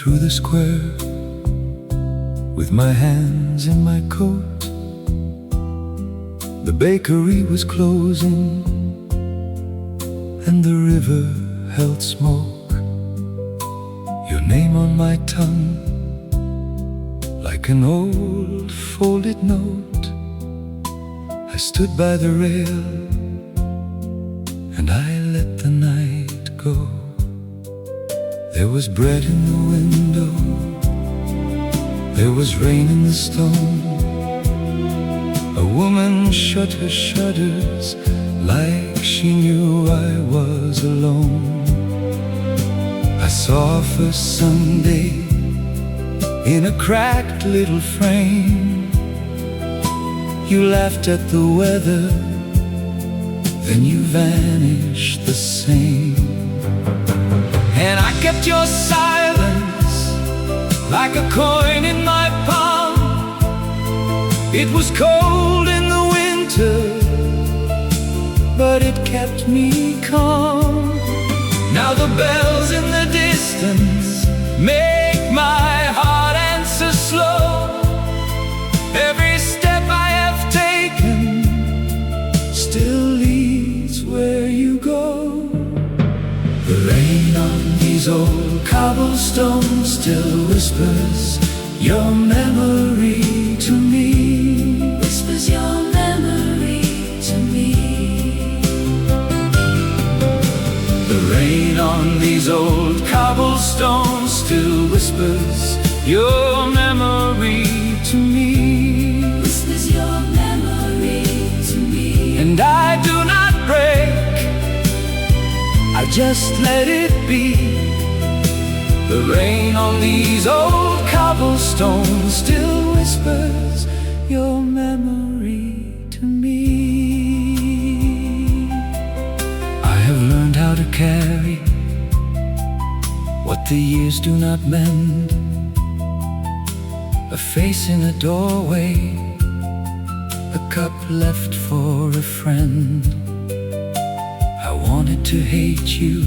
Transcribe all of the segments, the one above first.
through the square with my hands in my coat. The bakery was closing and the river held smoke. Your name on my tongue like an old folded note. I stood by the rail and I let the night go. There was bread in the window, there was rain in the stone. A woman shut her shutters like she knew I was alone. I saw her first Sunday in a cracked little frame. You laughed at the weather, then you vanished the same. And I kept your silence like a coin in my palm. It was cold in the winter, but it kept me calm. Now the bells in the distance make my heart answer slow. Every step I have taken still leads where you go. The rain on these old cobblestones still whispers your memory to me. Whispers your memory to me. The rain on these old cobblestones still whispers your memory to me. Whispers your memory to me. And I do not break, I just let it be. The rain on these old cobblestones still whispers your memory to me. I have learned how to carry what the years do not mend. A face in a doorway, a cup left for a friend. I wanted to hate you,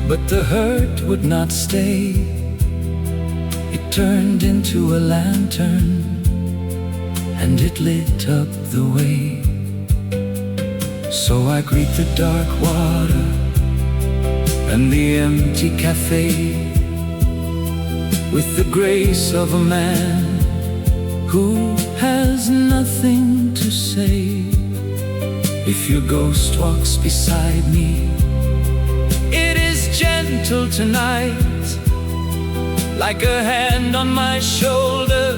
but the hurt would not stay. It turned into a lantern and it lit up the way. So I greet the dark water and the empty café with the grace of a man who has nothing to say. If your ghost walks beside me, it is gentle tonight, like a hand on my shoulder,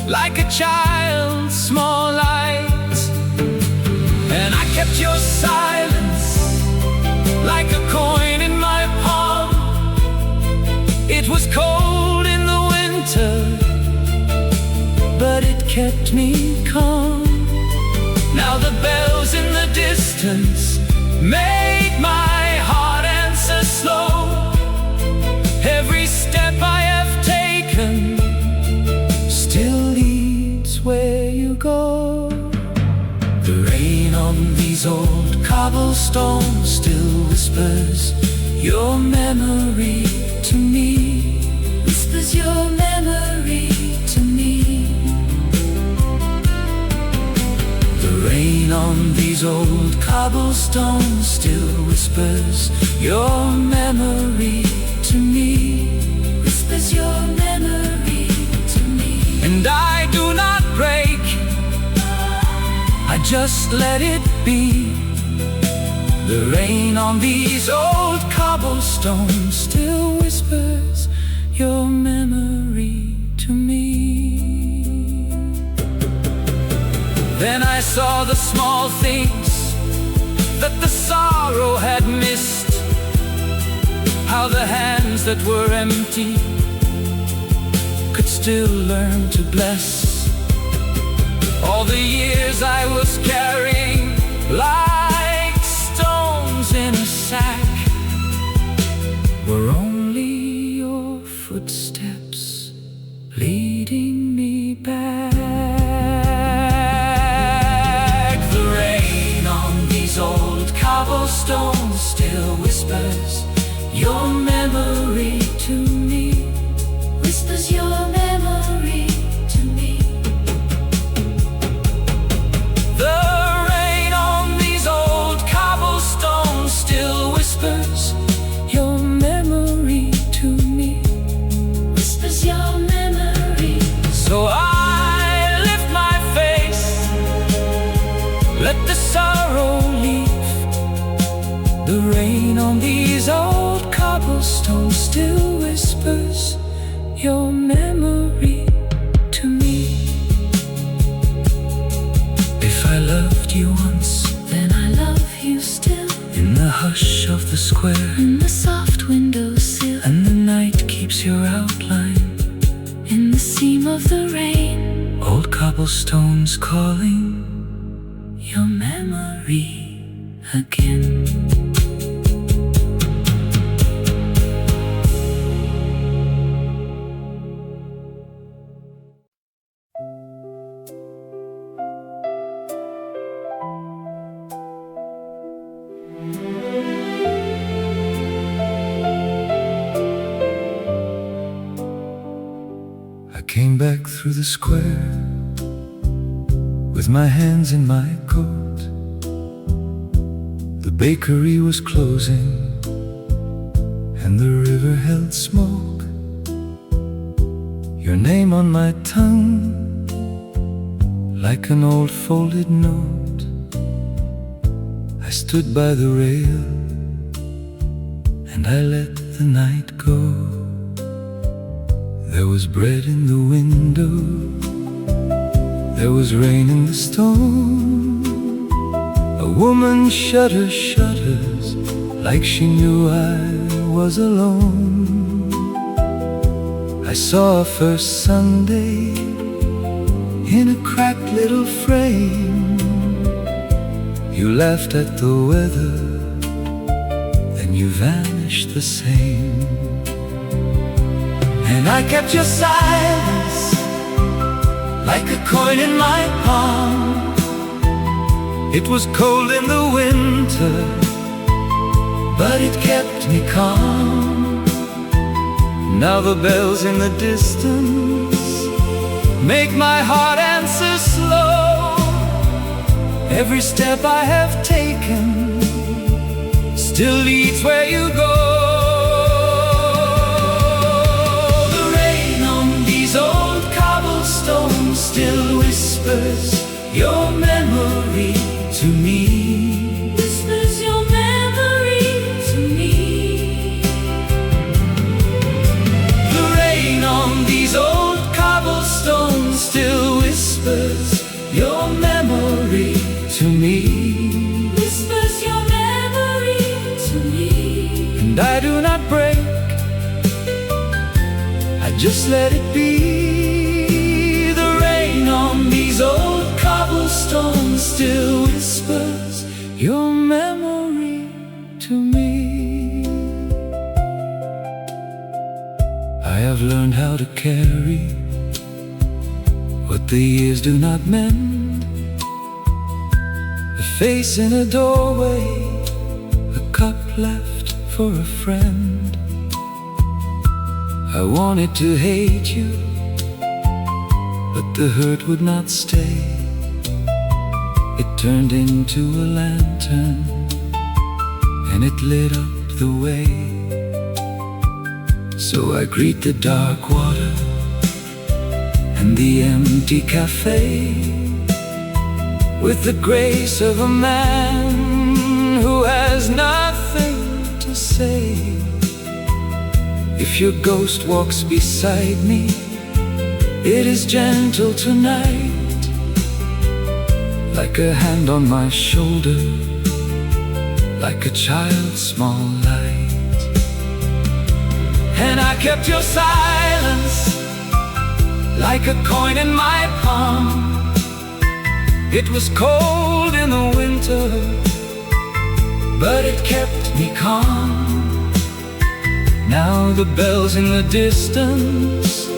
like a child's small light. And I kept your silence like a coin in my palm. It was cold in the winter, but it kept me calm. Now the bells in the distance make my heart answer slow. Every step I have taken still leads where you go. The rain on these old cobblestones still whispers your memory to me. Whispers your memory to me. The rain on these old cobblestones still whispers your memory to me. Whispers your memory to me. And I do not break, I just let it be. The rain on these old cobblestones still whispers your memory to me. Then I saw the small things that the sorrow had missed, how the hands that were empty could still learn to bless. All the years I was carrying like stones in a sack were only your footsteps leading me back. The rain on these old cobblestones still whispers your memory to keeps your outline in the seam of the rain. Old cobblestones calling your memory again. I came back through the square with my hands in my coat. The bakery was closing and the river held smoke. Your name on my tongue like an old folded note. I stood by the rail and I let the night go. There was bread in the window, there was rain in the stone. A woman shut her shutters like she knew I was alone. I saw her first Sunday in a cracked little frame. You laughed at the weather, then you vanished the same. And I kept your silence like a coin in my palm. It was cold in the winter, but it kept me calm. Now the bells in the distance make my heart answer slow. Every step I have taken still leads where you go. Still whispers your memory to me. Whispers your memory to me. The rain on these old cobblestones still whispers your memory to me. Whispers your memory to me. And I do not break, I just let it be. On these old cobblestones still whispers your memory to me. I have learned how to carry what the years do not mend. A face in a doorway, a cup left for a friend. I wanted to hate you, but the hurt would not stay. It turned into a lantern and it lit up the way. So I greet the dark water and the empty café with the grace of a man who has nothing to say. If your ghost walks beside me, it is gentle tonight, like a hand on my shoulder, like a child's small light. And I kept your silence like a coin in my palm. It was cold in the winter, but it kept me calm. Now the bells in the distance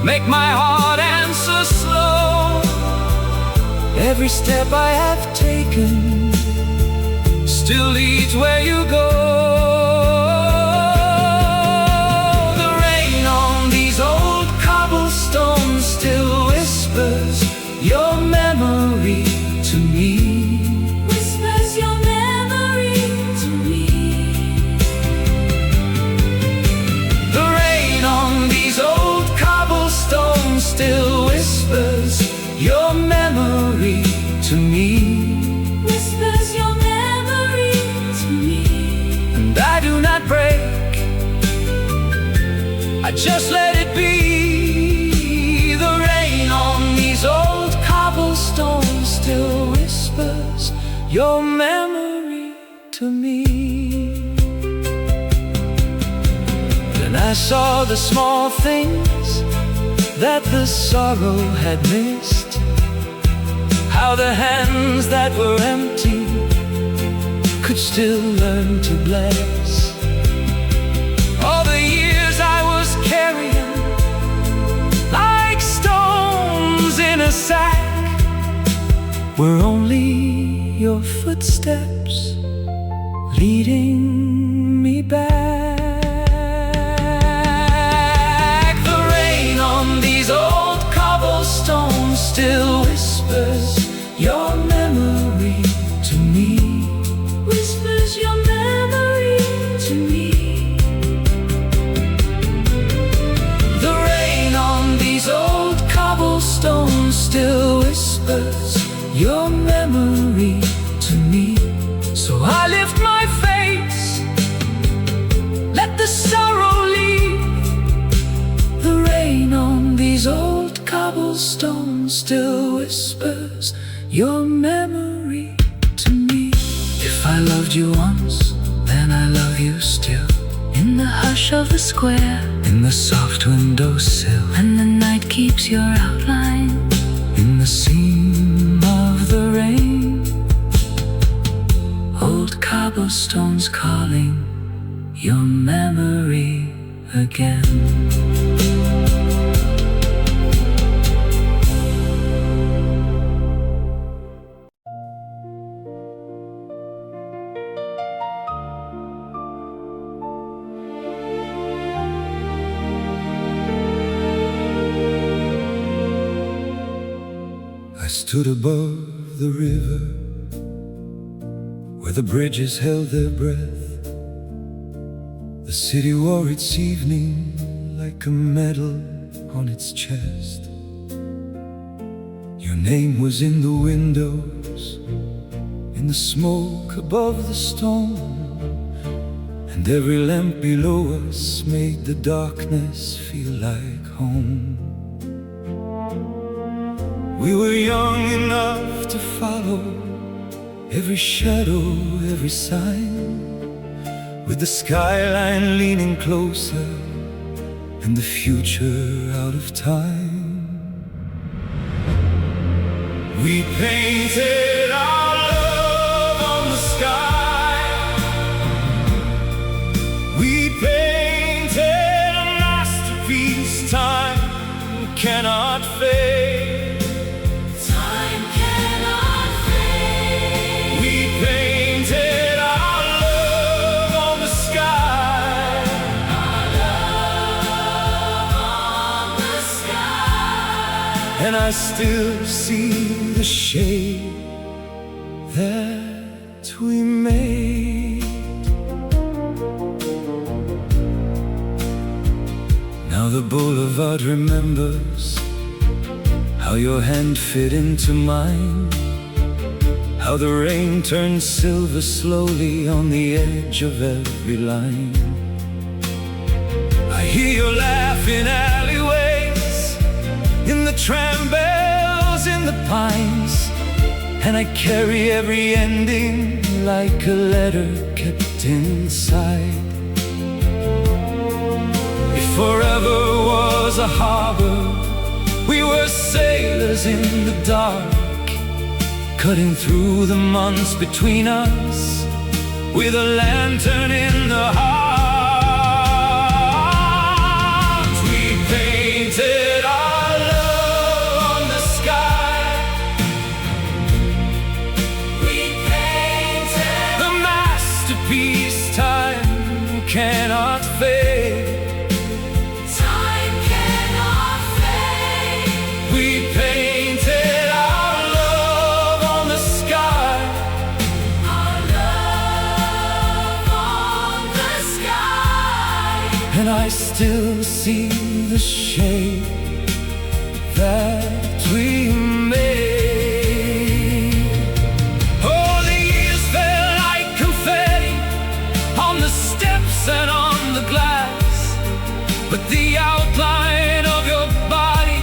make my heart answer slow. Every step I have taken still leads where you go. The rain on these old cobblestones still whispers your memory to me. Whispers your memory to me. The rain on these old cobblestones still whispers your memory to me. Whispers your memory to me. And I do not break, I just let it be. The rain on these old cobblestones still whispers your memory to me. And I saw the small things that the sorrow had missed, how the hands that were empty could still learn to bless. All the years I was carrying like stones in a sack were only your footsteps leading me back. The rain on these old cobblestones still whispers your memory to me. Whispers your memory to me. The rain on these old cobblestones still whispers your memory to me. So I lift my face, let the sorrow leave. The rain on these old cobblestones still whispers your memory to me. If I loved you once, then I love you still. In the hush of the square, in the soft windowsill, and the night keeps your outline in the seam of the rain. Old cobblestones calling your memory again. I stood above the river where the bridges held their breath. The city wore its evening like a medal on its chest. Your name was in the windows, in the smoke above the stone, and every lamp below us made the darkness feel like home. We were young enough to follow every shadow, every sign, with the skyline leaning closer and the future out of time. We painted our love on the sky. We painted a masterpiece time cannot fade. And I still see the shade that we made. Now the boulevard remembers how your hand fit into mine, how the rain turned silver slowly on the edge of every line. I hear your laugh in alleyways, in the tram bells, in the pines, and I carry every ending like a letter kept inside. If forever was a harbor, we were sailors in the dark, cutting through the months between us with a lantern in the heart. We painted our love on the sky. We painted the masterpiece time cannot fade. Time cannot fade. We painted our love on the sky. Our love on the sky. And I still see the shape that we made. Oh, the years fell like confetti on the steps and on the glass, but the outline of your body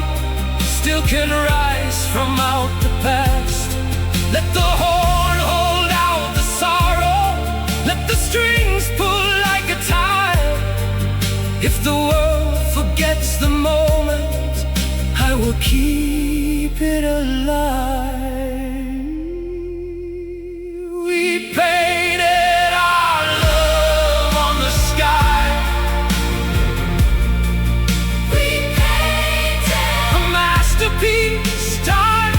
still can rise from out the past. Let the horn hold out the sorrow, let the strings pull like a tide. If the forgets the moment, I will keep it alive. We painted our love on the sky. We painted A masterpiece time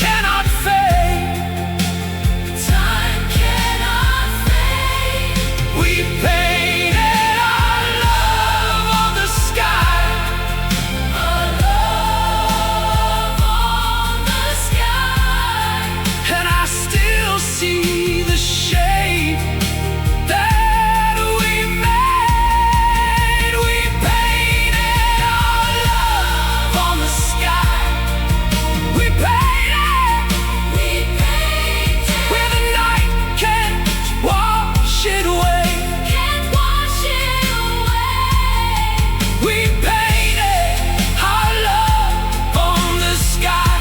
cannot fade. time cannot fade. We painted our love on the sky. Our love on the sky. And I still see the shape that we made. We painted our love on the sky. We painted We painted where the night can't wash it away. can't wash it away. We painted our love on the sky.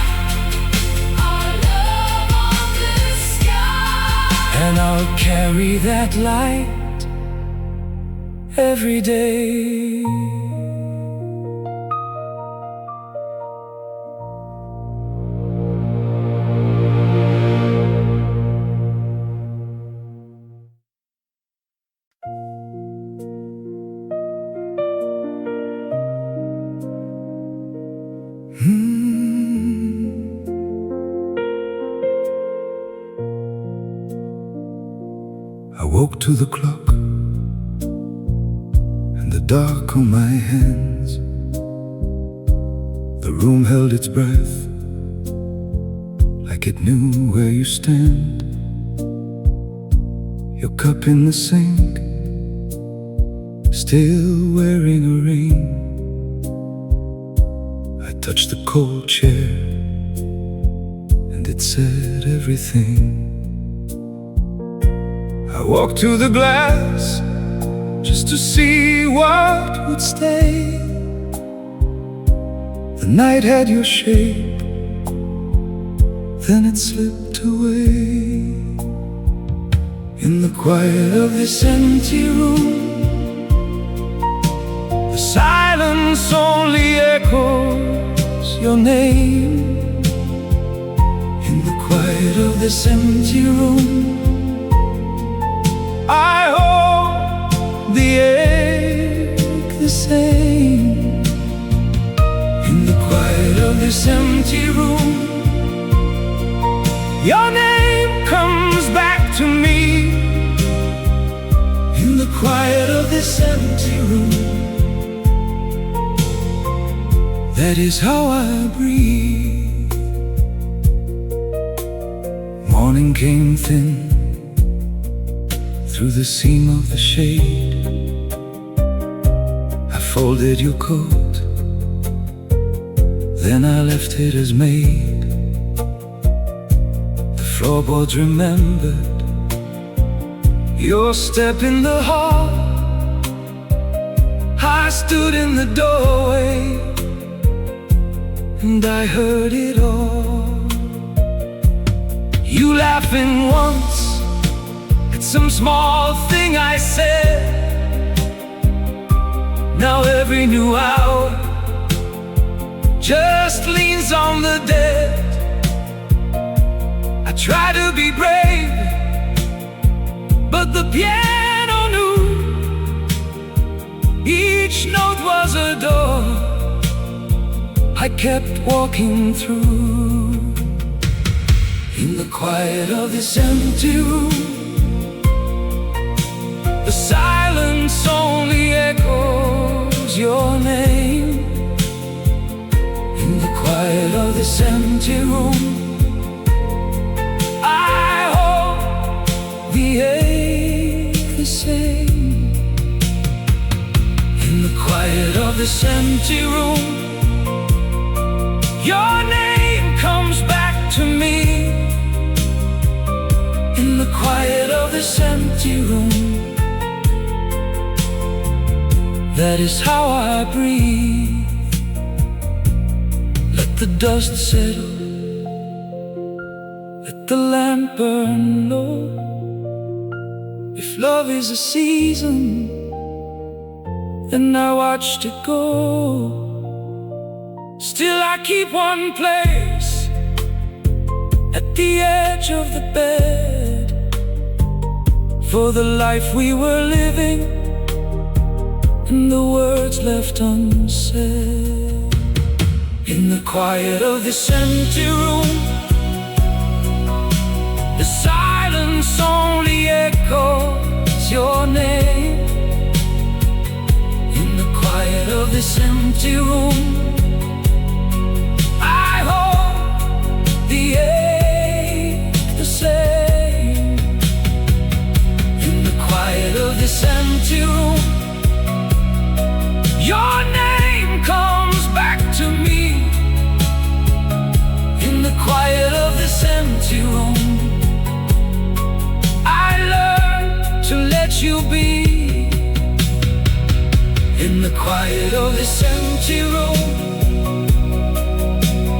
Our love on the sky. And I'll carry that light every day. I woke to the clock and the dark on my hands. The room held its breath, like it knew where you stand. Your cup in the sink, still wearing a ring. I touched the cold chair and it said everything. I walked to the glass just to see what would stay. The night had your shape, then it slipped away. In the quiet of this empty room, the silence only echoes your name. In the quiet of this empty room, I hold the ache the same. In the quiet of this empty room, your name comes back to me. In the quiet of this empty room, that is how I breathe. Morning came thin through the seam of the shade. I folded your coat, then I left it as made. The floorboards remembered your step in the hall. I stood in the doorway and I heard it all. You laughing once at some small thing I said. Now every new hour just leans on the dead. I try to be brave, but the piano knew each note was a door I kept walking through. In the quiet of this empty room, the silence only echoes your name. In the quiet of this empty room, I hold the ache the same. In the quiet of this empty room, your name comes back to me. In the quiet of this empty room, that is how I breathe. Let the dust settle, let the lamp burn low. If love is a season, then I watched it go. Still I keep one place at the edge of the bed, for the life we were living and the words left unsaid. In the quiet of this empty room, the silence only echoes your name. In the quiet of this empty room, I hold the ache the same. In the quiet of this empty room, your name comes back to me. In the quiet of this empty room, I learn to let you be. In the quiet of this empty room,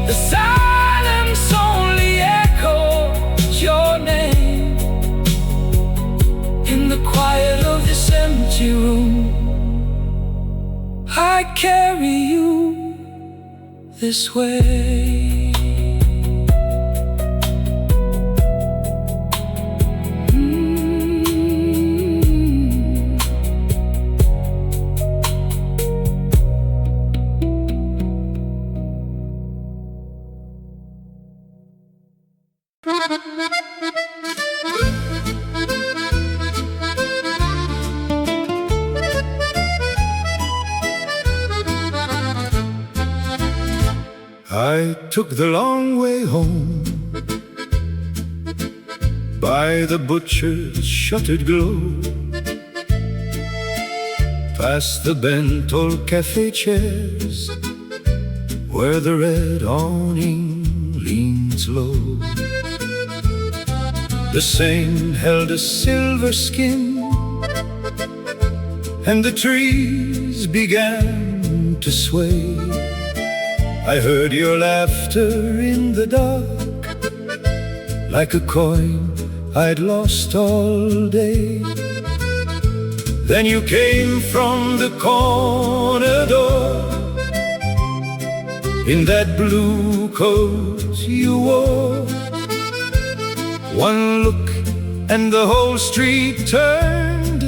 the silence only echoes your name. In the quiet of this empty room, I carry you this way. I took the long way home by the butcher's shuttered glow, past the bent old café chairs where the red awning leans low. The Seine held a silver skin, and the trees began to sway. I heard your laughter in the dark, like a coin I'd lost all day. Then you came from the corner door, in that blue coat you wore. One look and the whole street turned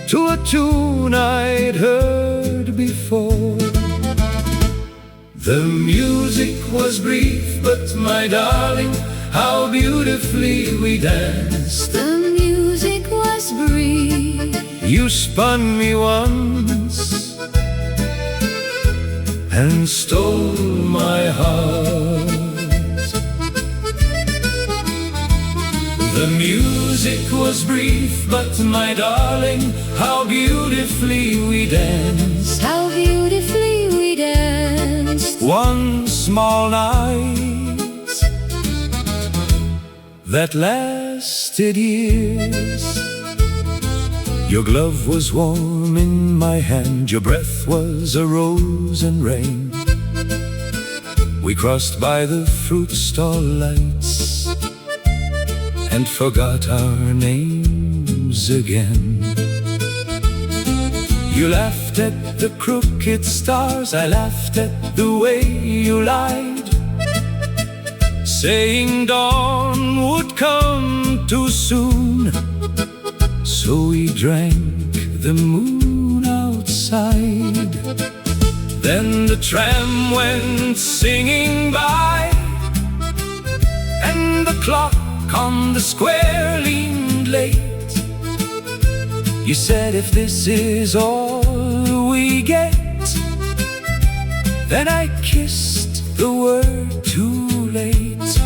to a tune I'd heard before. The music was brief, but my darling, how beautifully we danced. The music was brief. You spun me once and stole my heart. The music was brief, but my darling, how beautifully we danced. How beautifully we danced. One small night that lasted years. Your glove was warm in my hand, your breath was a rose and rain. We crossed by the fruit stall lights and forgot our names again. You laughed at the crooked stars, I laughed at the way you lied, saying dawn would come too soon. So we drank the moon outside. Then the tram went singing by, and the clock on the square leaned late. You said, if this is all we get, then I kissed the word too late.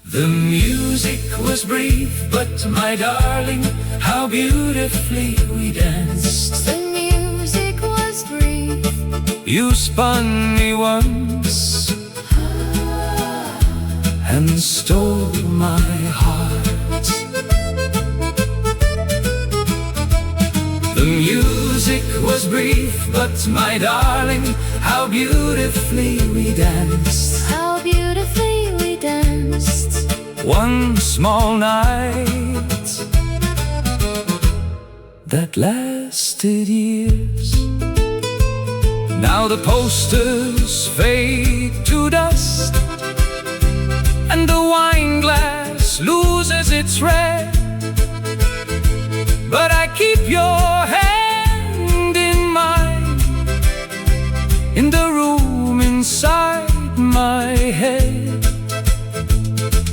The music was brief, but my darling, how beautifully we danced. The music was brief. You spun me once and stole my heart. The music was brief, but my darling, how beautifully we danced. How beautifully we danced. One small night that lasted years. Now the posters fade to dust, and the wine glass loses its red. But I keep your hand in mine, in the room inside my head.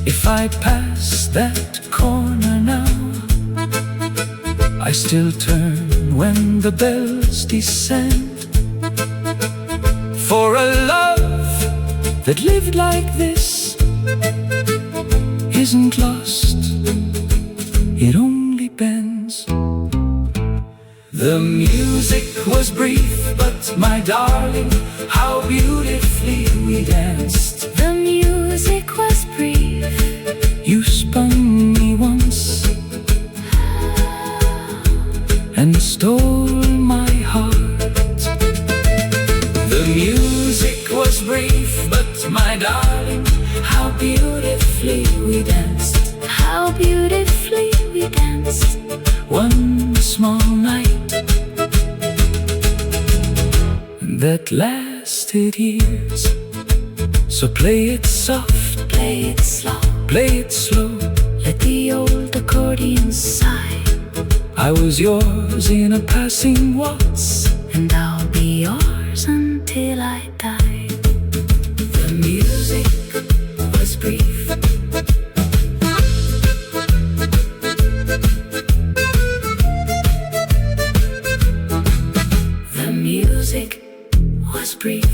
If I pass that corner now, I still turn when the bells descend. For a love that lived like this isn't lost, it only bends. The music was brief, but my darling, how beautifully we danced. The music was brief. You spun me once and stole my heart. The music was brief, but my darling, how beautifully we danced. How beautifully we danced. One small night that lasted years. So play it soft, Play it slow, play it slow. let the old accordion sigh. I was yours in a passing waltz, And I'll be yours until I die. the music was brief. The music was brief.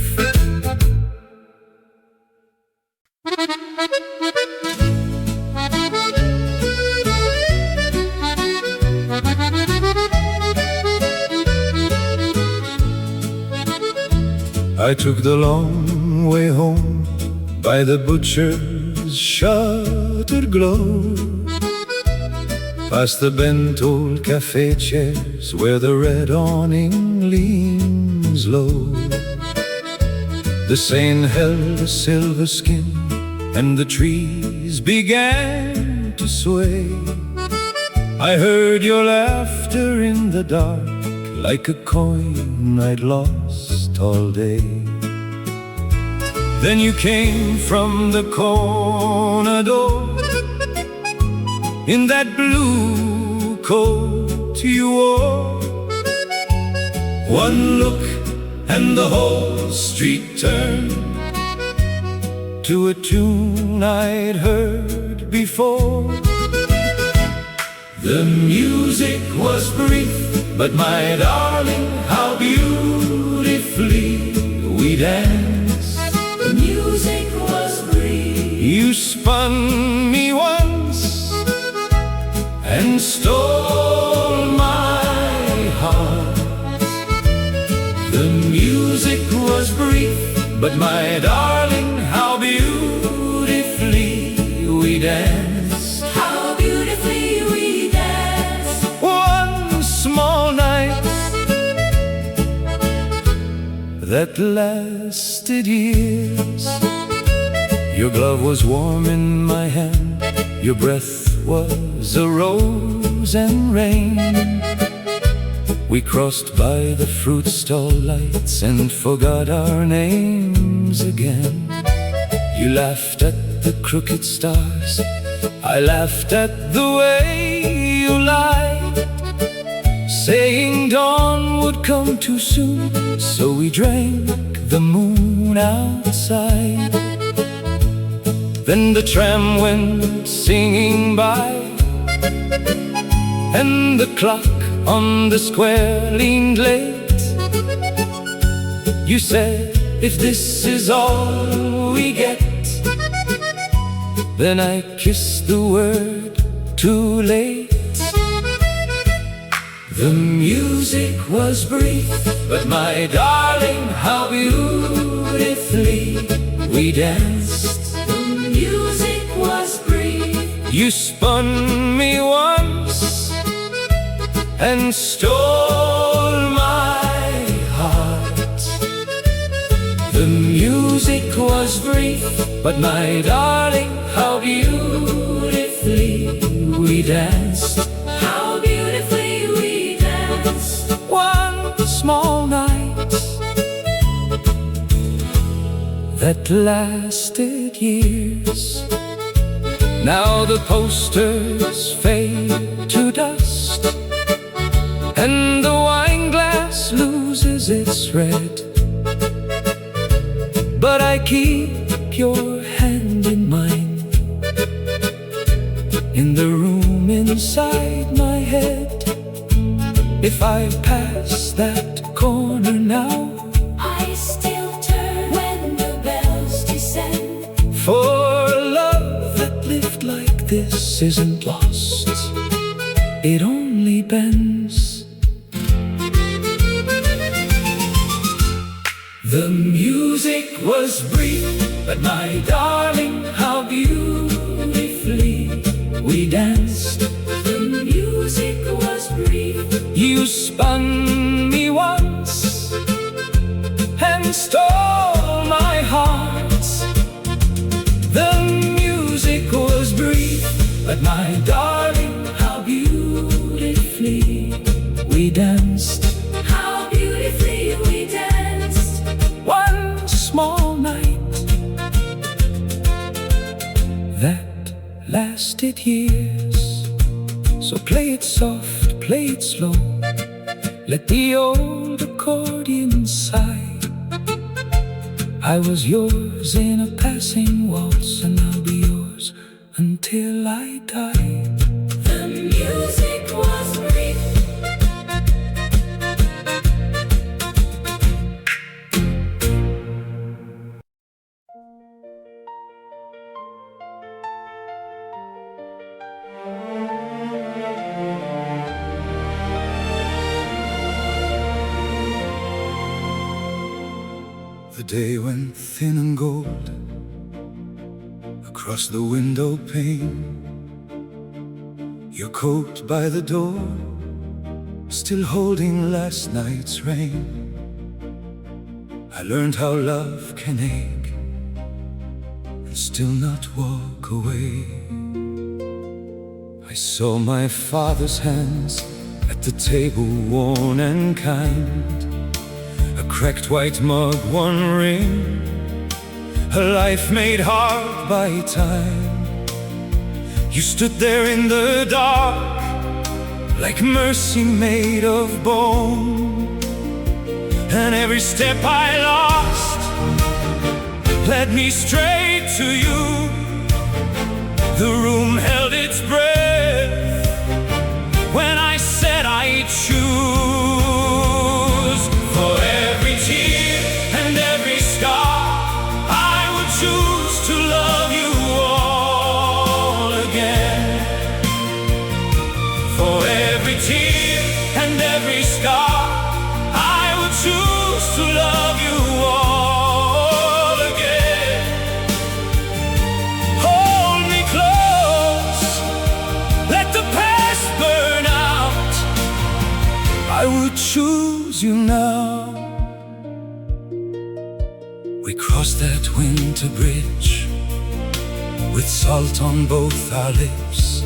I took the long way home by the butcher's shuttered glow, past the bent old café chairs where the red awning leans low. The Seine held a silver skin and the trees began to sway. I heard your laughter in the dark, like a coin I'd lost all day. Then you came from the corner door in that blue coat you wore. One look and the whole street turned to a tune I'd heard before. The music was brief, but my darling, how beautifully we danced. The music was brief. You spun me once and stole my heart. The music was brief, but my darling, how beautifully we danced. How beautifully we danced. One small night that lasted years. Your glove was warm in my hand, your breath was a rose and rain. We crossed by the fruit stall lights and forgot our names again. You laughed at the crooked stars, I laughed at the way you lied, saying dawn would come too soon, so we drank the moon outside. Then the tram went singing by, and the clock on the square leaned late. You said, if this is all we get, then I kissed the word too late. The music was brief, but my darling, how beautifully we danced. The music was brief. You spun me once and stole my heart. The music was brief, but my darling, how beautifully we danced. How beautifully we danced. One small night that lasted years. Now the posters fade to dust, and the wine glass loses its red. But I keep your hand in mine, in the room inside my head. If I pass that corner now, I still turn when the bells descend. for a love that lived like this isn't lost, it only bends. The music was brief, but my darling, how beautifully we danced. The music was brief. You spun me once and stole my heart. The music was brief, but my darling, how beautifully we danced. How beautifully we danced. One small night that lasted years. So play it soft, play it slow, let the old accordion sigh. I was yours in a passing waltz, and I'll be yours until I die. The music was brief. The day went thin and gold across the window pane. Your coat by the door, still holding last night's rain. I learned how love can ache and still not walk away. I saw my father's hands at the table, worn and kind. A cracked white mug, one ring, a life made hard by time. You stood there in the dark, like mercy made of bone. And every step I lost led me straight to you. The room held its breath when I said I'd choose. For every tear and every scar, I would choose to love you all again. For every tear and every scar, I would choose to love you all again. Hold me close, let the past burn out. I would choose you now. We crossed that winter bridge with salt on both our lips.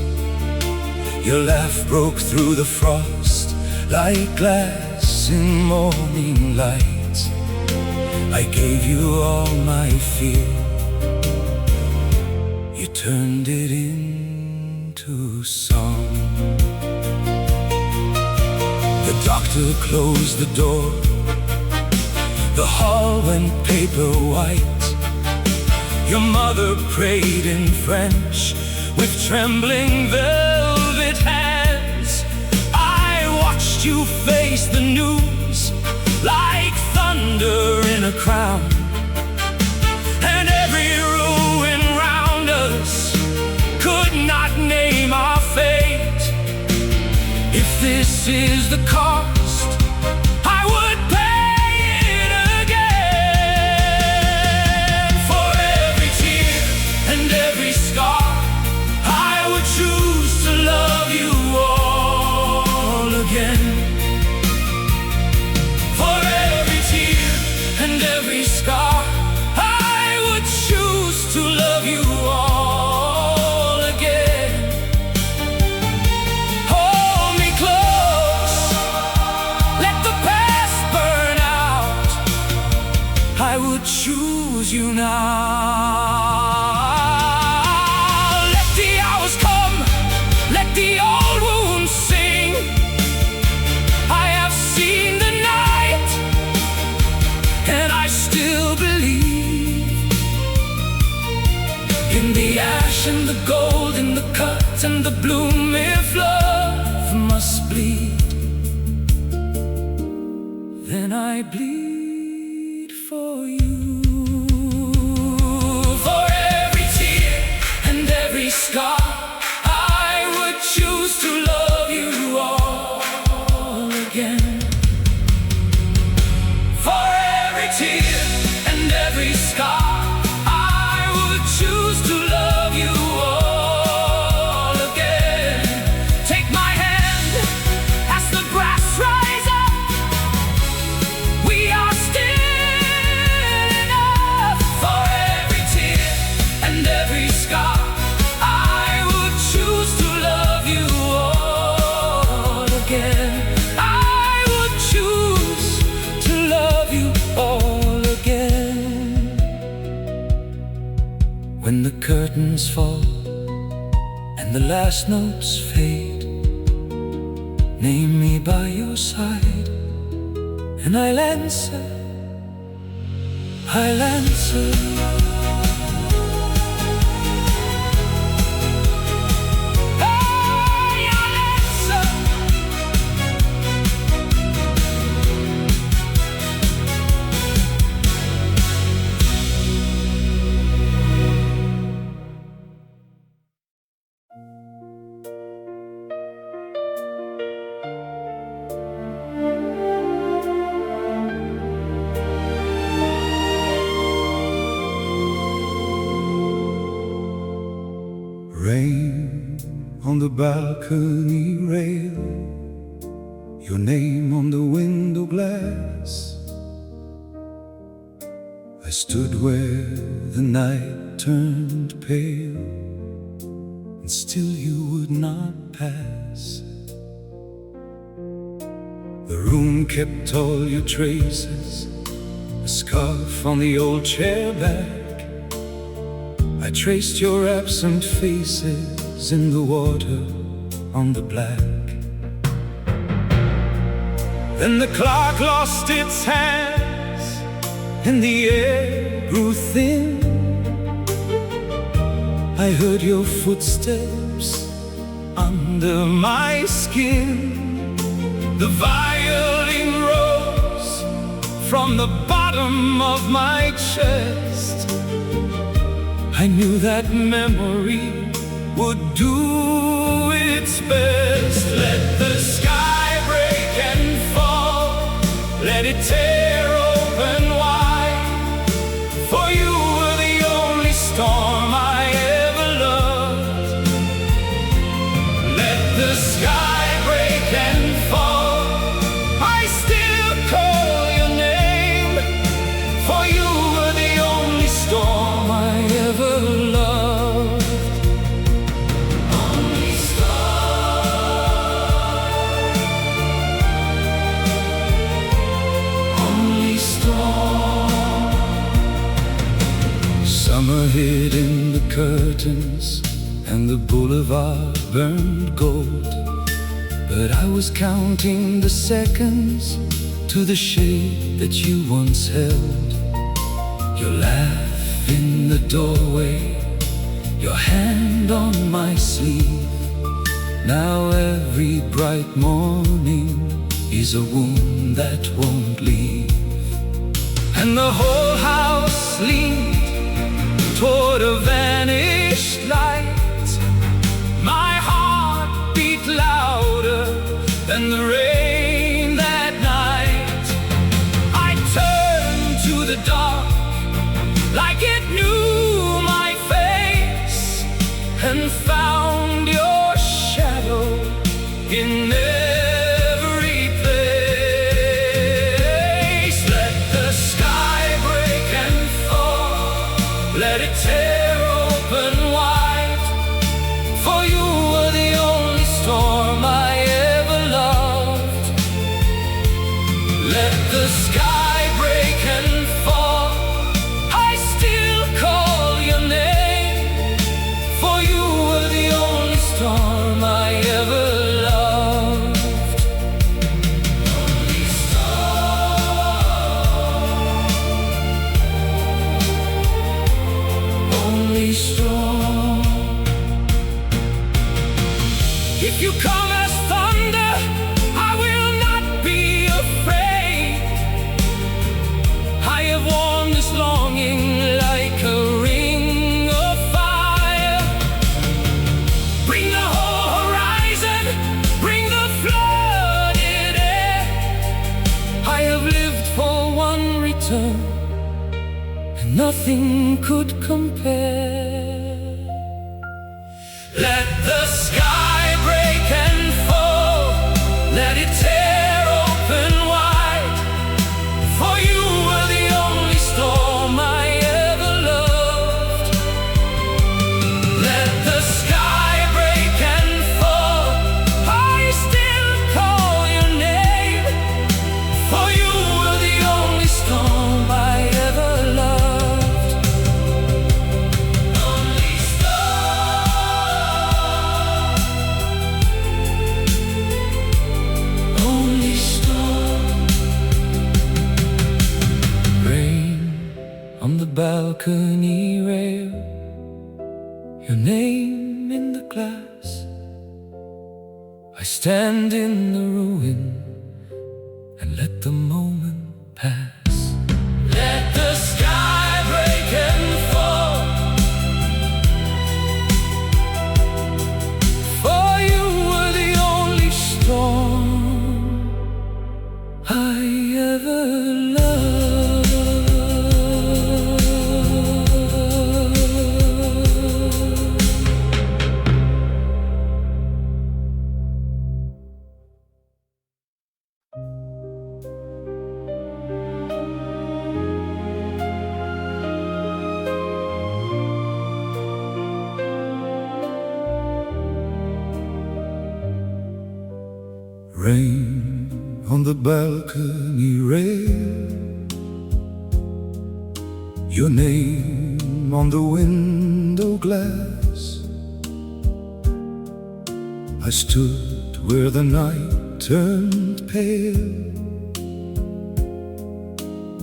Your laugh broke through the frost like glass in morning light. I gave you all my fear, you turned it into song. The doctor closed the door, the hall went paper white. Your mother prayed in French with trembling velvet hands. I watched you face the news like thunder in a crown. And every ruin round us could not name our fate. If this is the cost, I would pay it again. For every tear and every scar, I would choose to love you all again. For every tear and every scar, I would choose to love you all again. Hold me close, choose you now. Let the hours come, let the old wounds sing. I have seen the night, and I still believe in the ash and the gold, in the cut and the bloom. If love must bleed, then I bleed for you. For every tear and every scar, I would choose to love you all again. For every tear and every scar, I would choose to love you all again. Take my hand as the grass rises up. We are still enough. For every tear and every scar, I would choose to love you all again. I would choose to love you all again. When the curtains fall and the last notes fade, name me by your side, and I'll answer, I'll answer. Hey, I'll answer. Rain on the balcony rail, your name on the window glass. I stood where the night turned pale, and still you would not pass. The room kept all your traces, a scarf on the old chair back. I traced your absent faces in the water on the black. Then the clock lost its hands and the air grew thin. I heard your footsteps under my skin. The violin rose from the bottom of my chest. I knew that memory would do its best. Let the sky break and fall, let it tear open wide. For you were the only storm I ever loved. Let the sky break and fall, I still call your name. For you were the only storm I ever loved. Only storm, only storm. Summer hid in the curtains and the boulevard burned gold, but I was counting the seconds to the shade that you once held. Your laugh in the doorway, your hand on my sleeve. Now every bright morning is a wound that won't leave. And the whole house leaned toward a vanished light. My heart beat louder than the rain that night. I turned to the dark like it knew my face, and found your shadow in every place. Let the sky break and fall, let it tear open wide. For you were the only storm I ever loved. Let the sky break and fall, water, and nothing could compare. Let the sky break and fall, let it tear open wide, for you were the only storm I ever loved. Let the sky break and fall, I still call your name, for you were the only storm I ever loved. Only storm, only storm. Rain on the balcony rail, your name in the glass. I stand in the ruin and let the moment pass. Let the sky break and fall, for you were the only storm I ever loved. Rain on the balcony rail, your name on the window glass. I stood where the night turned pale,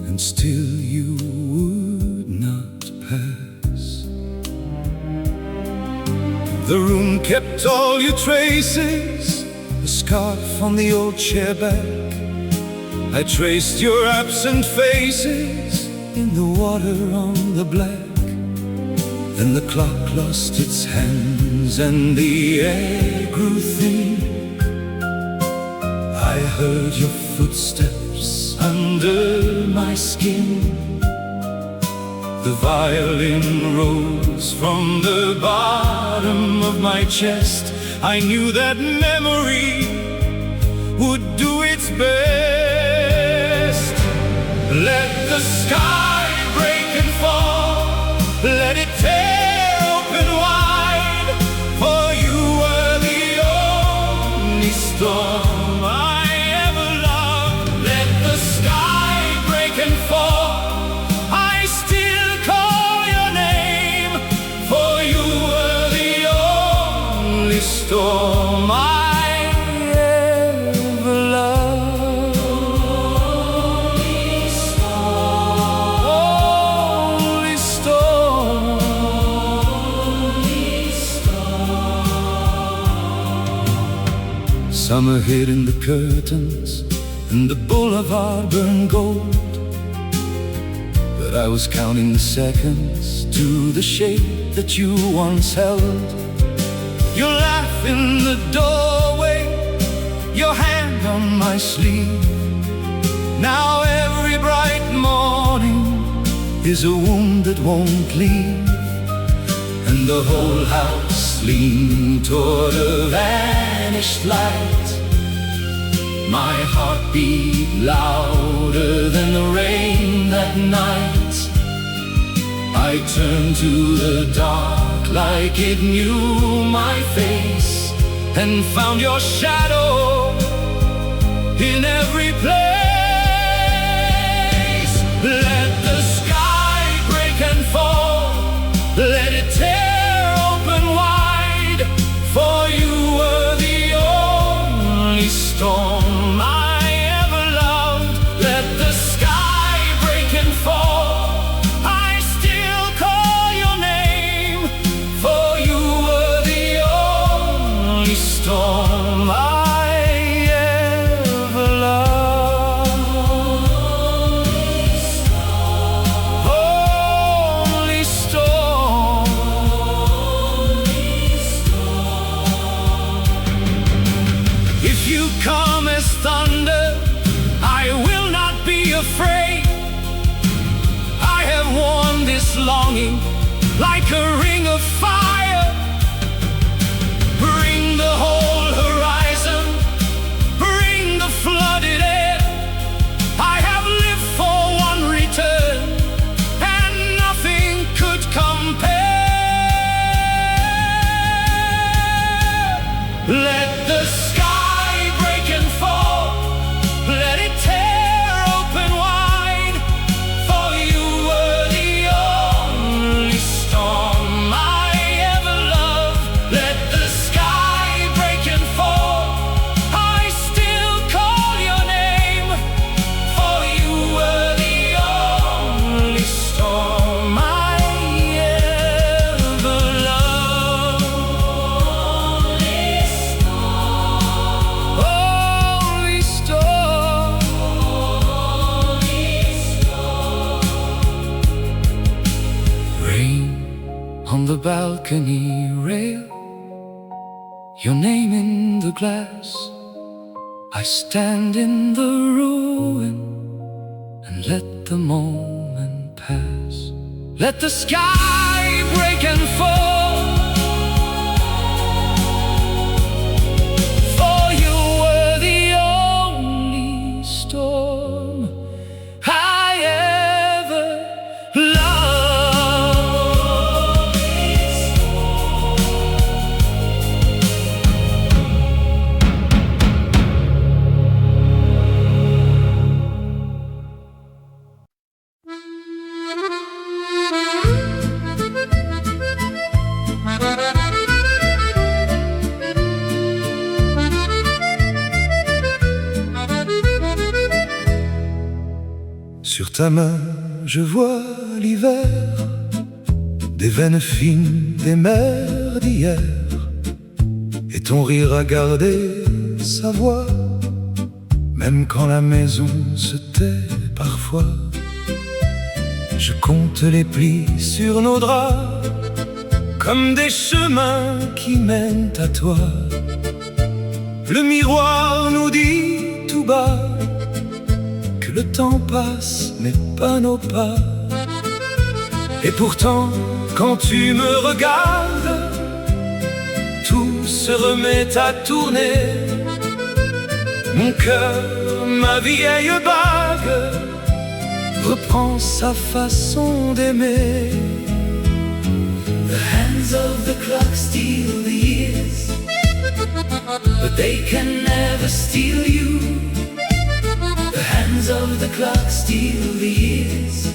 and still you would not pass. The room kept all your traces, the scarf on the old chair back. I traced your absent faces in the water on the black. Then the clock lost its hands and the air grew thin. I heard your footsteps under my skin. The violin rose from the bottom of my chest. I knew that memory would do its best. Let the sky break and fall, let it tear open wide, for you were the only storm I ever loved. Let the sky break and fall, I still call your name, for you were the only storm I ever loved. Only storm, only storm, only storm. Summer hid in the curtains and the boulevard burned gold, but I was counting the seconds to the shape that you once held. Your laugh in the doorway, your hand on my sleeve. Now every bright morning is a wound that won't leave, and the whole house leaned toward a vanished light. My heart beat louder than the rain that night. I turned to the dark like it knew my face, and found your shadow in every place. Let the sky break and fall, let it tear open wide, for you were the only storm I ever loved. Let the sky break and fall, I still call your name, for you were the only storm I ever loved. this longing like a ring of fire. Bring the whole horizon, bring the flooded air. I have lived for one return, and nothing could compare. Let the sky break and fall, let it tear open wide, for you were the only storm I ever loved. Let the sky break and fall, I still call your name, for you were the only storm I ever loved. Only storm. Rain on the balcony rail, your name in the glass. I stand in the ruin and let the moment pass. Let the sky break and fall, for you were the only storm I ever loved. Sur ta main, je vois l'hiver, des veines fines des mers d'hier, et ton rire a gardé sa voix, même quand la maison se tait parfois. Je compte les plis sur nos draps, comme des chemins qui mènent à toi. Le miroir nous dit tout bas que le temps passe, mais pas nos pas. Et pourtant, quand tu me regardes, tout se remet à tourner. Mon cœur, ma vieille bague, reprend sa façon d'aimer. The hands of the clock steal the years, but they can never steal you. The hands of the clock steal the years,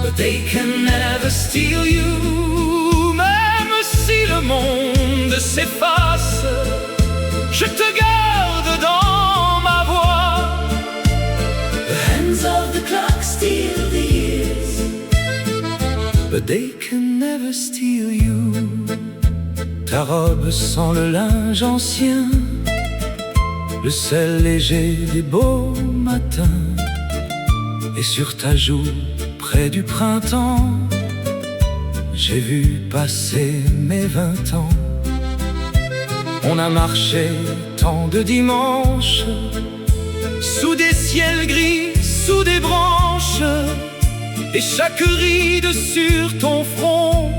but they can never steal you. Même si le monde s'efface, je te garde dans ma voix. The hands of the clock steal the years, but they can never steal you. Ta robe sent le linge ancien, le sel léger des beaux matins. Et sur ta joue, près du printemps, j'ai vu passer mes 20 ans. On a marché tant de dimanches, sous des ciels gris, sous des branches, et chaque ride sur ton front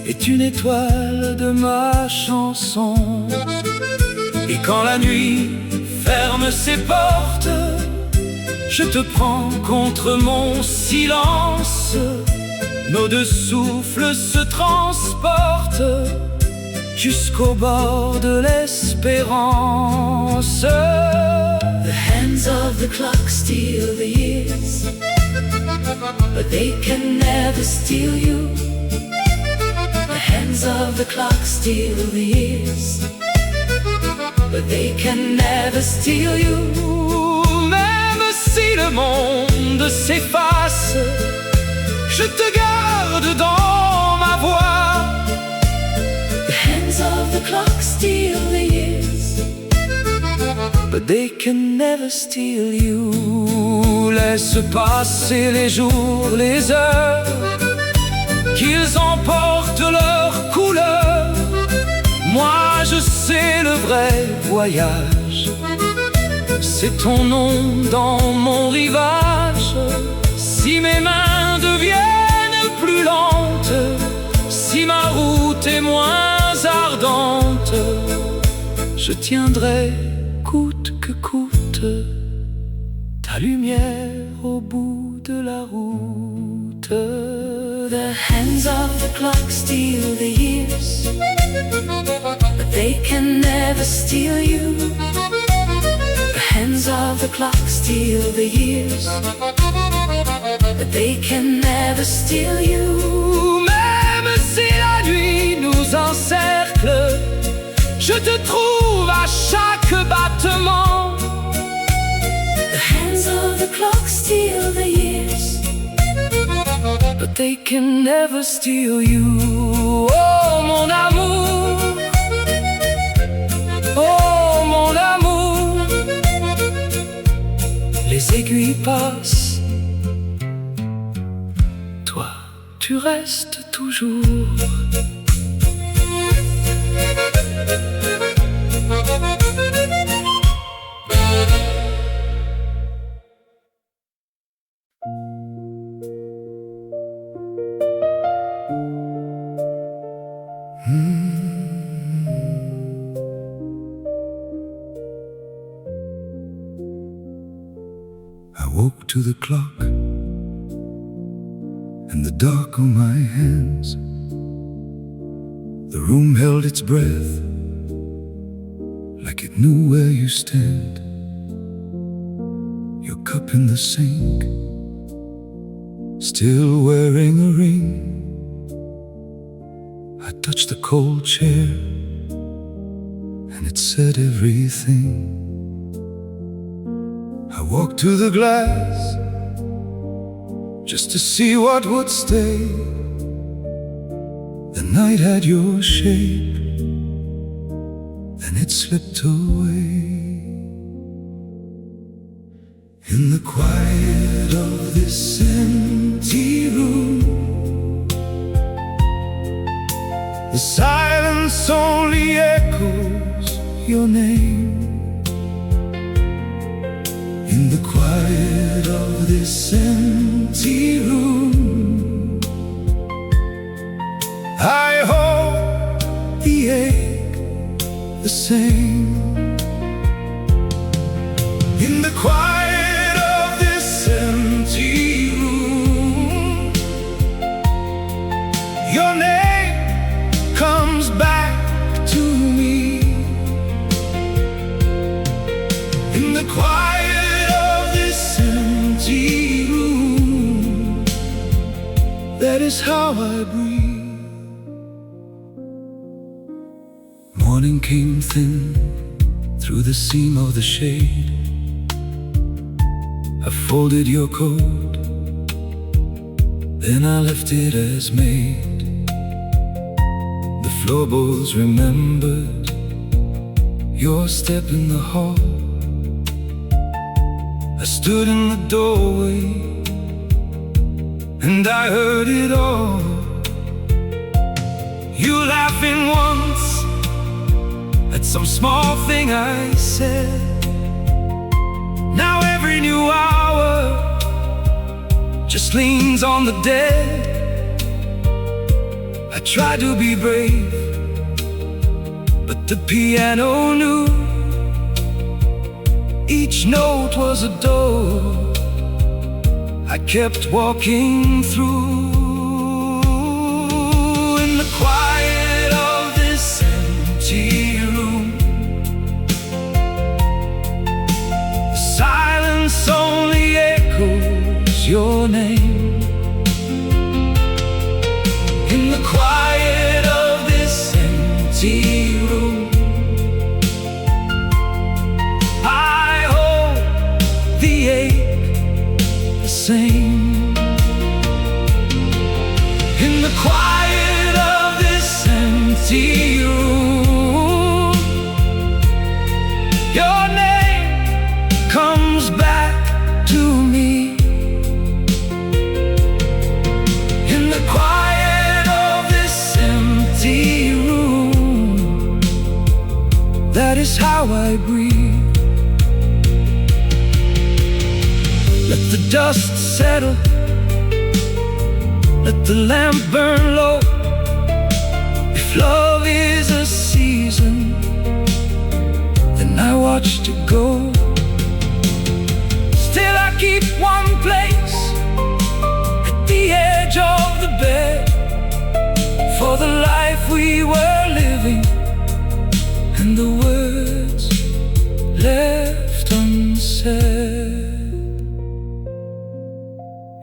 est une étoile de ma chanson. Et quand la nuit ferme ses portes, je te prends contre mon silence. Nos deux souffles se transportent jusqu'au bord de l'espérance. The hands of the clock steal the years, but they can never steal you. The hands of the clock steal the years, but they can never steal you. Même si le monde s'efface, je te garde dans ma voix. The hands of the clock steal the years, but they can never steal you. Laisse passer les jours, les heures, qu'ils emportent leur couleur. Moi je sais le vrai voyage, c'est ton nom dans mon rivage. Si mes mains deviennent je tiendrai coûte que coûte ta lumière au bout de la route. The hands of the clock steal the years, but they can never steal you. The hands of the clock steal the years, but they can never steal you. Même si la nuit nous encercle, je te trouve à chaque battement. The hands of the clock steal the years, but they can never steal you. Oh mon amour, oh mon amour. Les aiguilles passent, toi tu restes toujours. I woke to the clock and the dark on my hands. The room held its breath, like it knew where you stand. Your cup in the sink, still wearing a ring. I touched the cold chair and it said everything. I walked to the glass just to see what would stay. The night had your shape, then it slipped away. In the quiet of this empty room, the silence only echoes your name. In the quiet of this empty room, I hold the ache the same. In the quiet of this empty room, your name comes back to me. In the quiet of this empty room, that is how I breathe. Morning came thin through the seam of the shade. I folded your coat, then I left it as made. The floorboards remembered your step in the hall. I stood in the doorway and I heard it all. You laughing once at some small thing I said. Now every new hour just leans on the dead. I tried to be brave, but the piano knew each note was a door I kept walking through. In the quiet of this empty room, the silence only echoes your name. In the quiet of this empty room, I hold the ache the same. In the quiet of this empty room, your name comes back to me. In the quiet of this empty room, that is how I breathe. Let the dust settle, let the lamp burn low. If love is a season, watched it go. Still I keep one place at the edge of the bed, for the life we were living and the words left unsaid.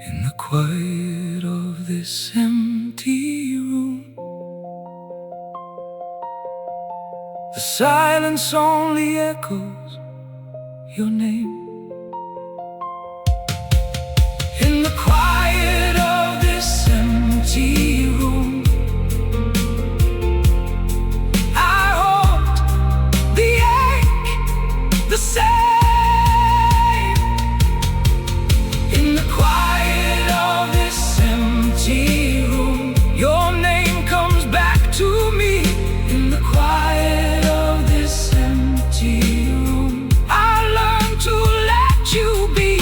In the quiet of this empty room, the silence only echoes your name. In the quiet of this empty room, I hold the ache the same. In the quiet of this empty room, your name comes back to me. In the quiet of this empty room, I learn to let you be.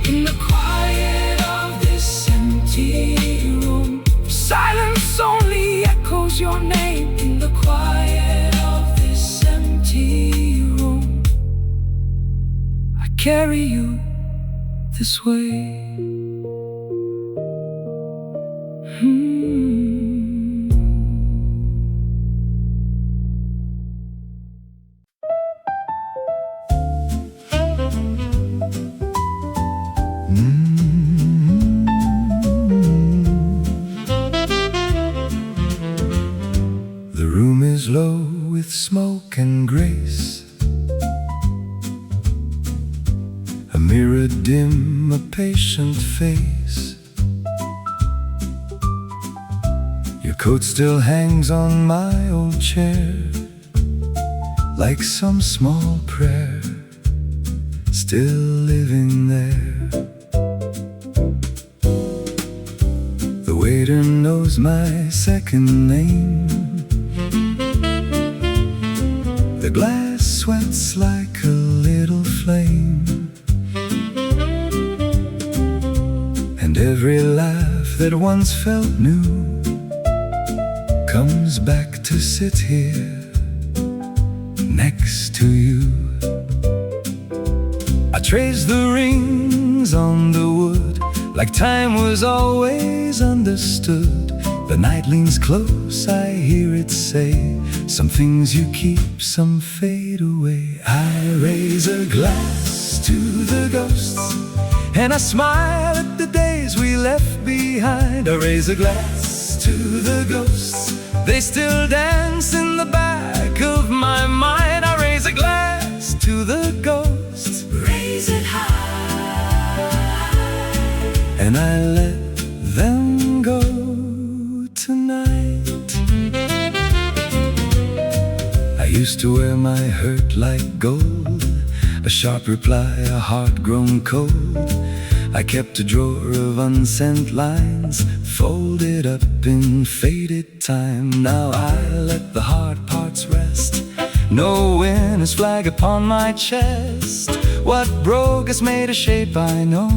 In the quiet of this empty room, silence only echoes your name. In the quiet of this empty room, I carry you this way. The room is low with smoke and grace, a mirror dim, a patient face. Your coat still hangs on my old chair, like some small prayer, still living there. The waiter knows my second name. The glass sweats like a little flame, and every laugh that once felt new comes back to sit here next to you. I trace the rings on the wood, like time was always understood. The night leans close, I hear it say, some things you keep, some fade away. I raise a glass to the ghosts, and I smile at the days we left behind. I raise a glass to the ghosts, they still dance in the back of my mind. I raise a glass to the ghosts, Raise it high, and I let them go tonight. I used to wear my hurt like gold, a sharp reply, a heart grown cold. I kept a drawer of unsent lines, folded up in faded time. Now I let the hard parts rest, no winner's flag upon my chest. What broke has made a shape I know,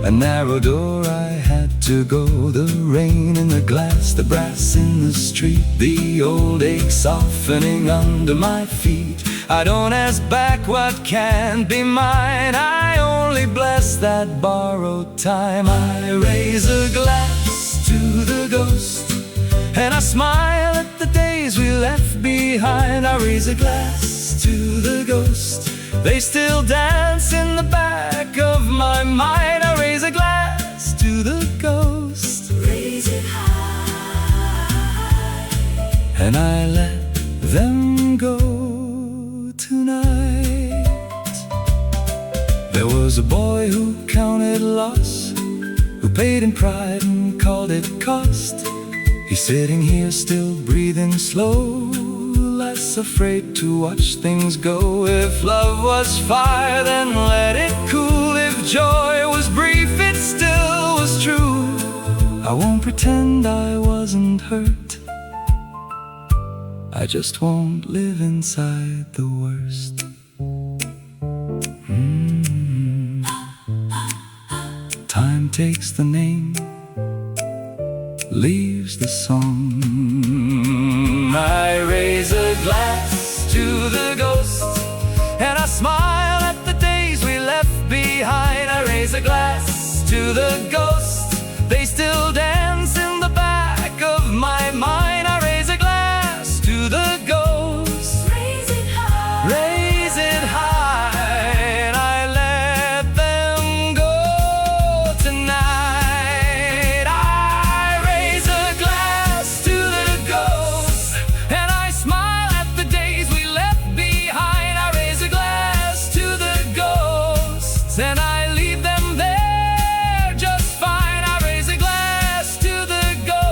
a narrow door I had to go. The rain in the glass, the brass in the street, the old ache softening under my feet. I don't ask back what can't be mine, I only bless that borrowed time. I raise a glass to the ghost, and I smile at the days we left behind. I raise a glass to the ghost, they still dance in the back of my mind. I raise a glass to the ghost, raise it high, and I let them go tonight. There was a boy who counted loss, who paid in pride and called it cost. He's sitting here still breathing slow, less afraid to watch things go. If love was fire, then let it cool. If joy was brief, it still was true. I won't pretend I wasn't hurt, I just won't live inside the worst. Time takes the name, leaves the song. I raise a glass to the ghost, smile at the days we left behind. I raise a glass to the ghosts, they still dance in the back of my mind. I raise a glass to the ghosts, Raise it high, raise it high, and I let them go tonight. I raise a glass to the ghosts, and I smile at the days we left behind. I raise a glass to the ghosts, and I leave them there just fine. I raise a glass to the ghosts,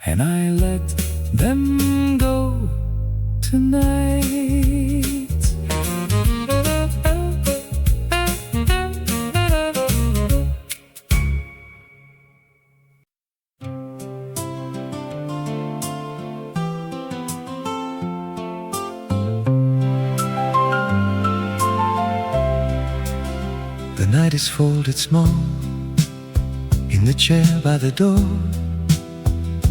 and I let them go tonight. The night is folded small in the chair by the door.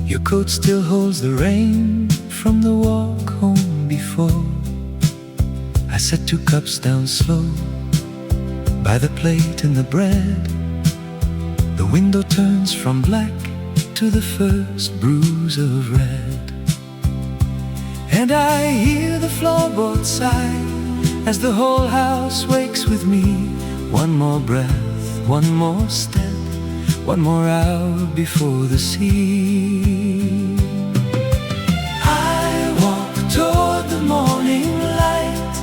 Your coat still holds the rain from the walk home before. I set 2 cups down slow by the plate and the bread. The window turns from black to the first bruise of red, and I hear the floorboard sigh as the whole house wakes with me. One more breath, one more step, one more hour before the sea. I walk toward the morning light,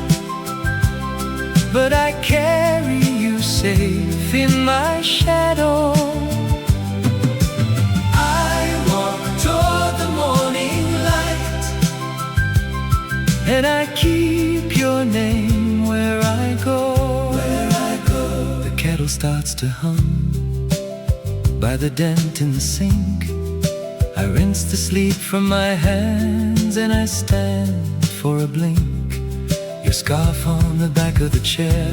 but I carry you safe in my shadow. I walk toward the morning light, and I keep your name where I go. The kettle starts to hum by the dent in the sink. I rinse the sleep from my hands, and I stand for a blink. Your scarf on the back of the chair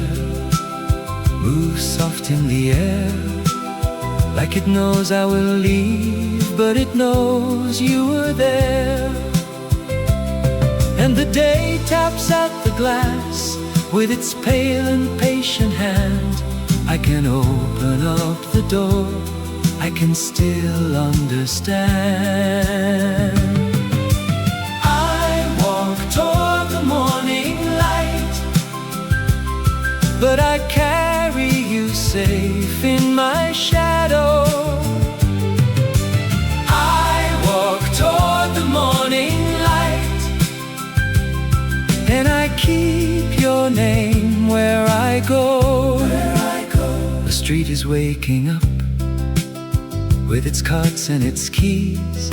moves soft in the air, like it knows I will leave, but it knows you were there. And the day taps at the glass with its pale and patient hand. I can open up the door, I can still understand. I walk toward the morning light, but I carry you safe in my shadow. I walk toward the morning light, and I keep your name where I go. The street is waking up with its carts and its keys.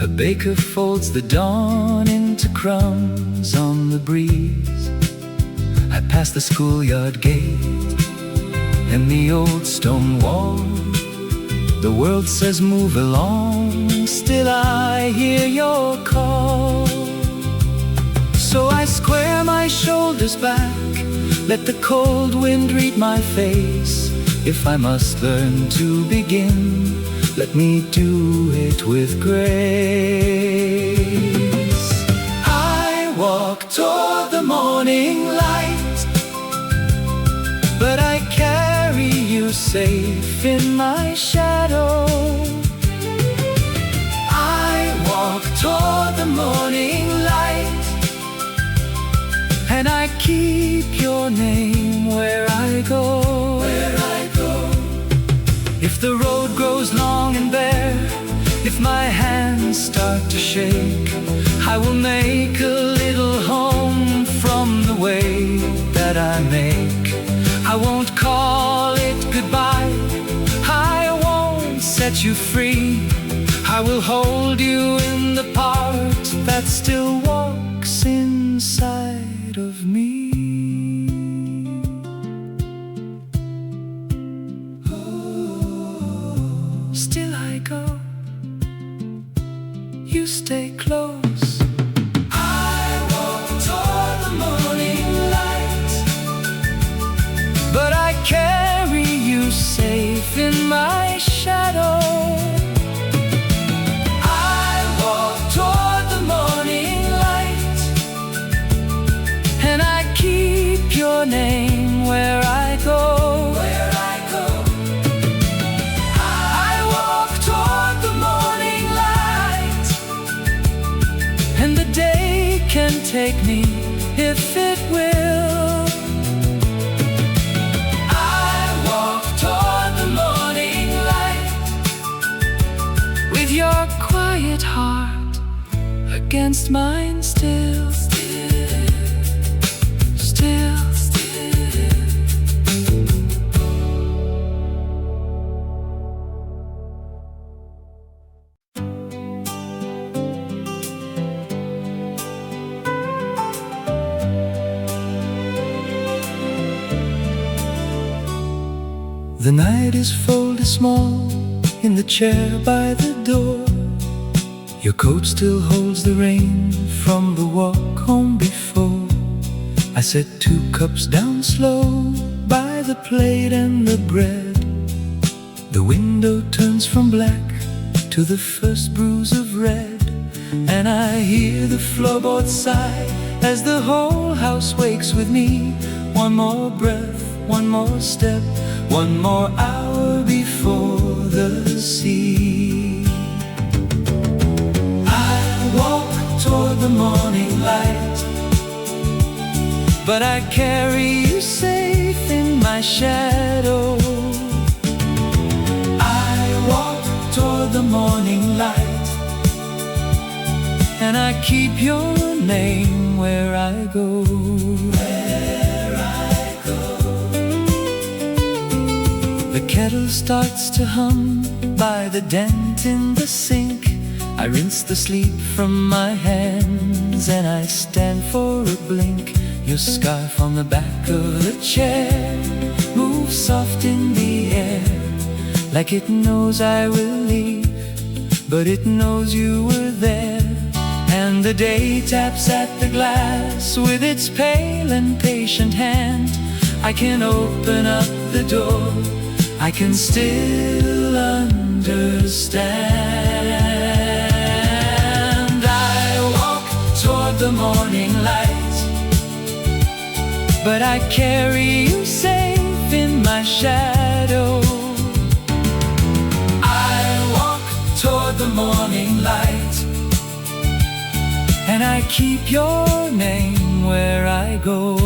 A baker folds the dawn into crumbs on the breeze. I pass the schoolyard gate and the old stone wall. The world says move along, still I hear your call. So I square my shoulders back, let the cold wind read my face. If I must learn to begin, let me do it with grace. I walk toward the morning light, but I carry you safe in my shadow. I walk toward the morning light, and I keep your name where I go. If the road grows long and bare, if my hands start to shake, I will make a little home from the way that I make. I won't call it goodbye, I won't set you free. I will hold you in the part that still walks inside of me. Still I go, you stay close. I walk toward the morning light, but I carry you safe in my shadow. I walk toward the morning light, against mine still, still. The night is folded small in the chair by the door. Your coat still holds the rain from the walk home before. I set 2 cups down slow by the plate and the bread. The window turns from black to the first bruise of red, and I hear the floorboards sigh as the whole house wakes with me. One more breath, one more step, one more hour before the sea. I walk toward the morning light, but I carry you safe in my shadow. I walk toward the morning light, and I keep your name where I go. The kettle starts to hum by the dent in the sink. I rinse the sleep from my hands and I stand for a blink. Your scarf on the back of the chair moves soft in the air, like it knows I will leave, but it knows you were there. And the day taps at the glass with its pale and patient hand. I can open up the door, I can still understand. I walk toward the morning light, but I carry you safe in my shadow. I walk toward the morning light, and I keep your name where I go.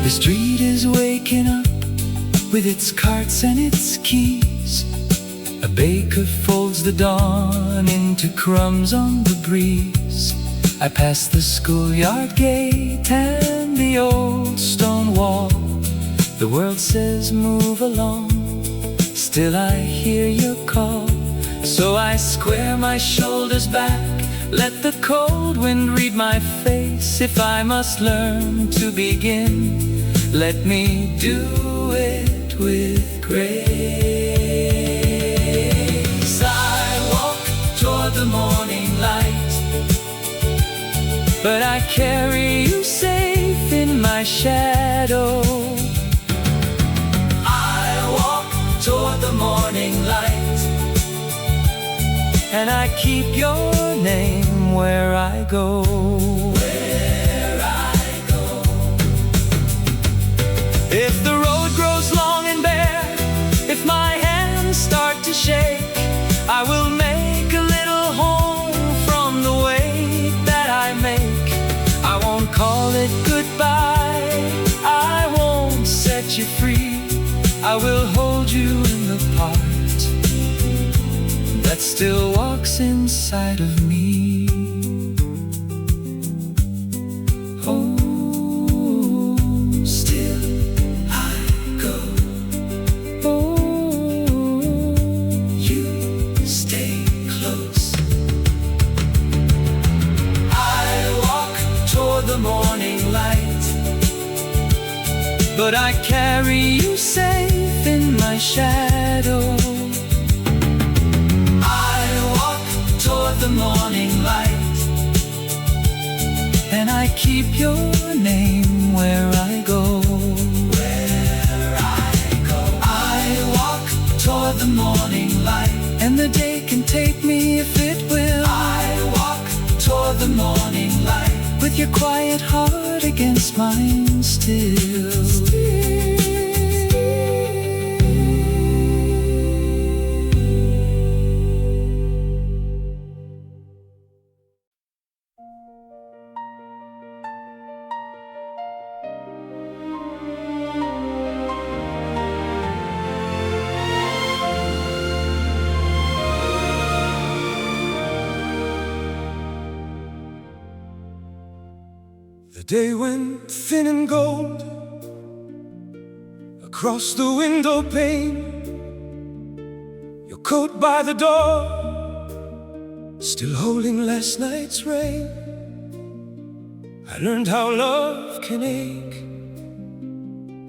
The street is waking up with its carts and its keys. A baker folds the dawn into crumbs on the breeze. I pass the schoolyard gate and the old stone wall. The world says move along, still I hear your call. So I square my shoulders back, let the cold wind read my face. If I must learn to begin, let me do it with grace. I walk toward the morning light, but I carry you safe in my shadow. I walk toward the morning light, and I keep your name where I go. If the road grows long and bare, if my hands start to shake, I will make a little home from the way that I make. I won't call it goodbye, I won't set you free. I will hold you in the part that still walks inside of me. But I carry you safe in my shadow. I walk toward the morning light, and I keep your name where I go. I walk toward the morning light, and the day can take me if it will. I walk toward the morning light, with your quiet heart against mine still. The day went thin and gold across the window pane. Your coat by the door, still holding last night's rain. I learned how love can ache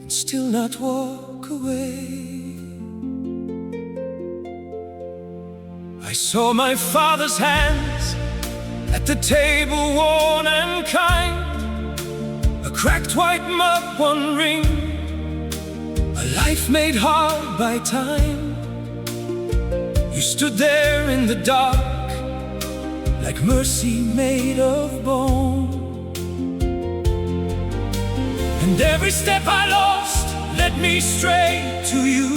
and still not walk away. I saw my father's hands at the table, worn and kind. A cracked white mug, one ring, a life made hard by time. You stood there in the dark, like mercy made of bone. And every step I lost led me straight to you.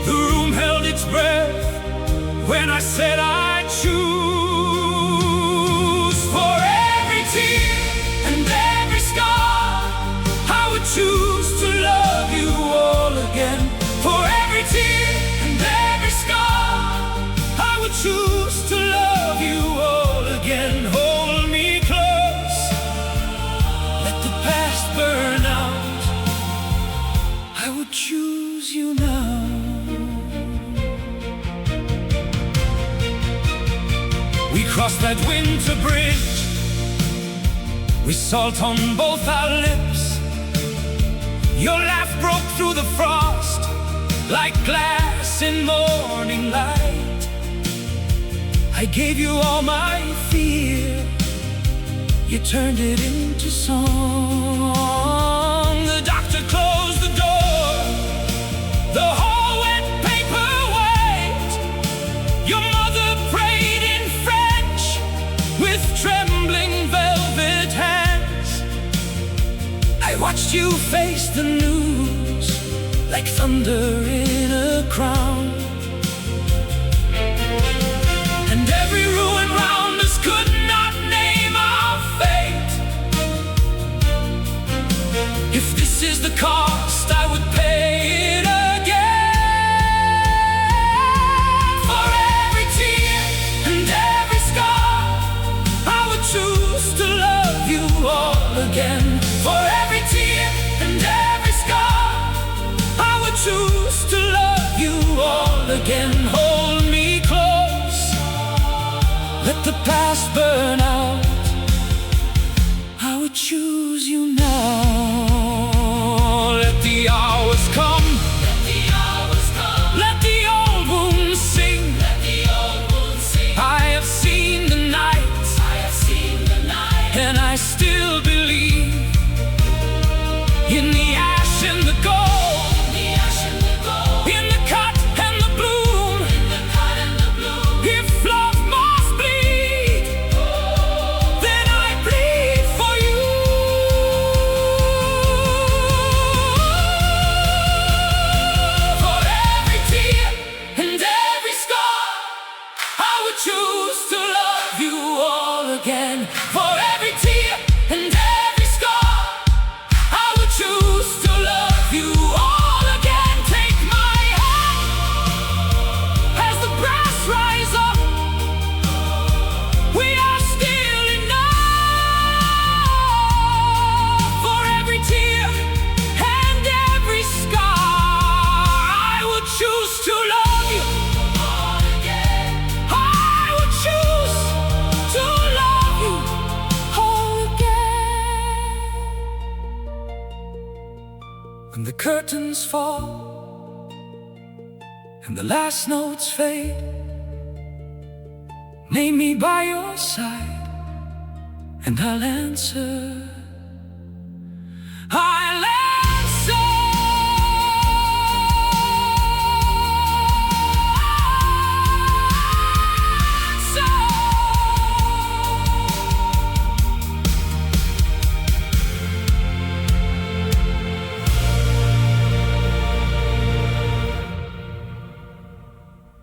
The room held its breath when I said I'd choose. For every tear and every scar, I would choose to love you all again. For every tear and every scar, I would choose to love you all again. Hold me close, let the past burn out. I would choose you now. We crossed that winter bridge with salt on both our lips. Your laugh broke through the frost like glass in morning light. I gave you all my fear, you turned it into song. The doctor closed the door, the hall went paper white. Your mother prayed in French with trembling velvet hands. I watched you face the news like thunder in a crown. And every ruin round us could not name our fate. If this is the cost, I would pay it again. For every tear and every scar, I would choose to love you all again. For every tear and every scar, I would choose to love you all again. Hold me close, let the past burn out. I would choose you now. Let the hours come, let the hours come. Let the old wounds sing, let the old wounds sing. I have seen the night, I have seen the night, and I still believe in the ash and the gold, in the ash and the gold, in the cut and the bloom, in the cut and the bloom. If love must bleed, then I bleed for you. For every tear and every scar, I would choose to love you all again. For every tear and every scar, I would choose to love you all again. Take my hand as the brass rise up. We are still enough. For every tear and every scar, I would choose to love you all again. I would choose to love you all again. When the curtains fall and the last notes fade, name me by your side and I'll answer